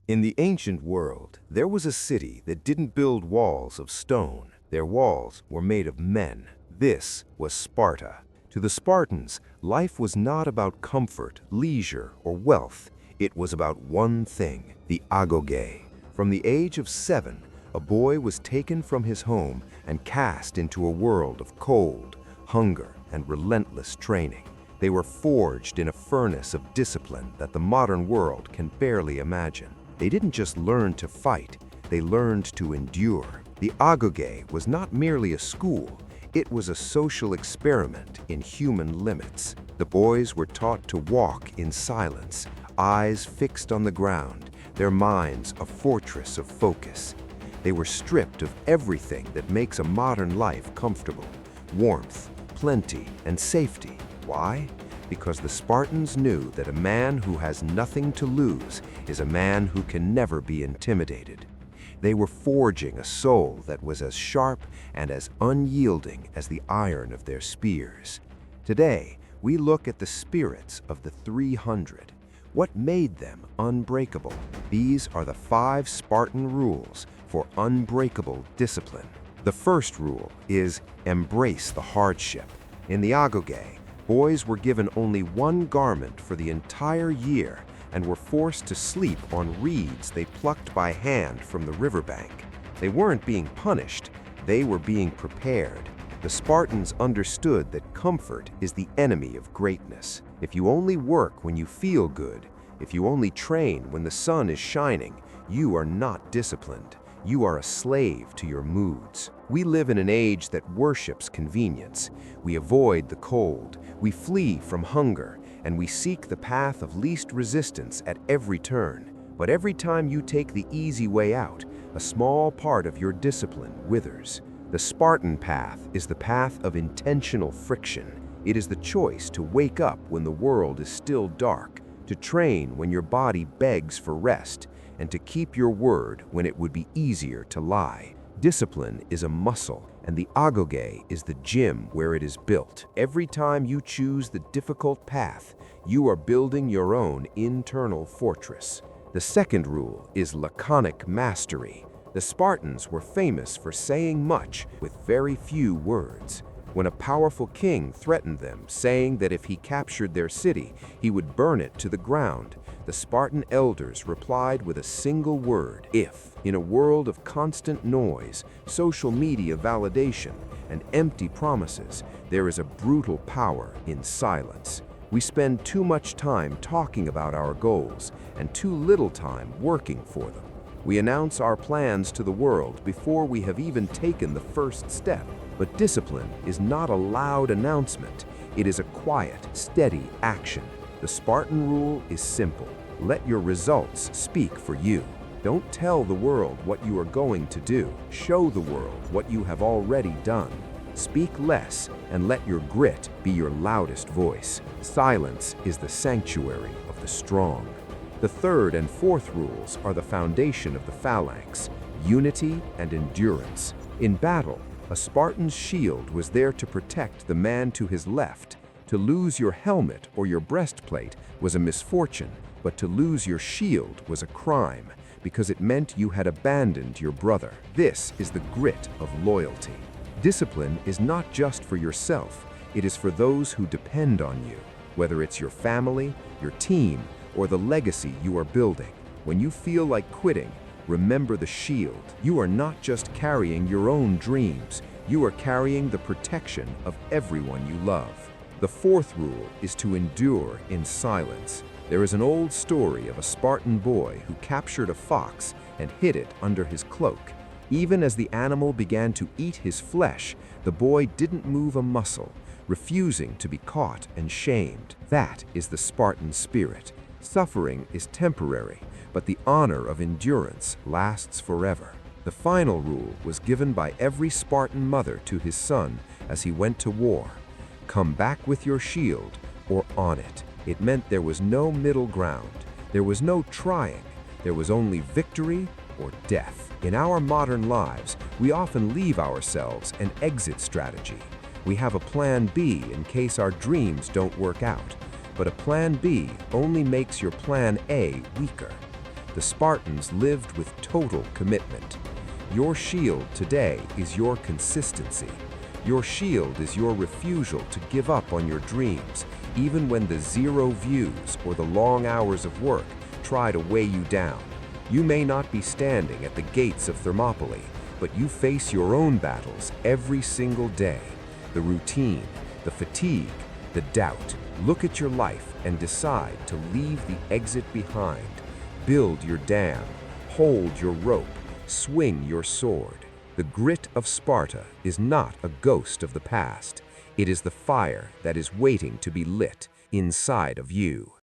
In the ancient world, there was a city that didn't build walls of stone. Their walls were made of men. This was Sparta. To the Spartans, life was not about comfort, leisure, or wealth. It was about one thing, the Agoge. From the age of 7, a boy was taken from his home and cast into a world of cold, hunger, and relentless training. They were forged in a furnace of discipline that the modern world can barely imagine. They didn't just learn to fight, they learned to endure. The Agoge was not merely a school, it was a social experiment in human limits. The boys were taught to walk in silence, eyes fixed on the ground, their minds a fortress of focus. They were stripped of everything that makes a modern life comfortable: warmth, plenty, and safety. Why? Because the Spartans knew that a man who has nothing to lose is a man who can never be intimidated. They were forging a soul that was as sharp and as unyielding as the iron of their spears. Today, we look at the spirits of the 300. What made them unbreakable? These are the 5 Spartan rules for unbreakable discipline. The first rule is embrace the hardship. In the Agoge, boys were given only one garment for the entire year and were forced to sleep on reeds they plucked by hand from the riverbank. They weren't being punished, they were being prepared. The Spartans understood that comfort is the enemy of greatness. If you only work when you feel good, if you only train when the sun is shining, you are not disciplined. You are a slave to your moods. We live in an age that worships convenience. We avoid the cold, we flee from hunger, and we seek the path of least resistance at every turn. But every time you take the easy way out, a small part of your discipline withers. The Spartan path is the path of intentional friction. It is the choice to wake up when the world is still dark, to train when your body begs for rest, and to keep your word when it would be easier to lie. Discipline is a muscle, and the Agoge is the gym where it is built. Every time you choose the difficult path, you are building your own internal fortress. The second rule is Laconic Mastery. The Spartans were famous for saying much with very few words. When a powerful king threatened them, saying that if he captured their city, he would burn it to the ground, the Spartan elders replied with a single word: if. In a world of constant noise, social media validation, and empty promises, there is a brutal power in silence. We spend too much time talking about our goals and too little time working for them. We announce our plans to the world before we have even taken the first step. But discipline is not a loud announcement. It is a quiet, steady action. The Spartan rule is simple. Let your results speak for you. Don't tell the world what you are going to do. Show the world what you have already done. Speak less and let your grit be your loudest voice. Silence is the sanctuary of the strong. The third and fourth rules are the foundation of the Phalanx: unity and endurance. In battle, a Spartan's shield was there to protect the man to his left. To lose your helmet or your breastplate was a misfortune, but to lose your shield was a crime, because it meant you had abandoned your brother. This is the grit of loyalty. Discipline is not just for yourself, it is for those who depend on you, whether it's your family, your team, or the legacy you are building. When you feel like quitting, remember the shield. You are not just carrying your own dreams, you are carrying the protection of everyone you love. The fourth rule is to endure in silence. There is an old story of a Spartan boy who captured a fox and hid it under his cloak. Even as the animal began to eat his flesh, the boy didn't move a muscle, refusing to be caught and shamed. That is the Spartan spirit. Suffering is temporary, but the honor of endurance lasts forever. The final rule was given by every Spartan mother to his son as he went to war: come back with your shield or on it. It meant there was no middle ground. There was no trying. There was only victory or death. In our modern lives, we often leave ourselves an exit strategy. We have a plan B in case our dreams don't work out. But a plan B only makes your plan A weaker. the Spartans lived with total commitment. Your shield today is your consistency. Your shield is your refusal to give up on your dreams, even when the zero views or the long hours of work try to weigh you down. You may not be standing at the gates of Thermopylae, but you face your own battles every single day. The routine, the fatigue, the doubt. Look at your life and decide to leave the exit behind. Build your dam, hold your rope, swing your sword. The grit of Sparta is not a ghost of the past. It is the fire that is waiting to be lit inside of you.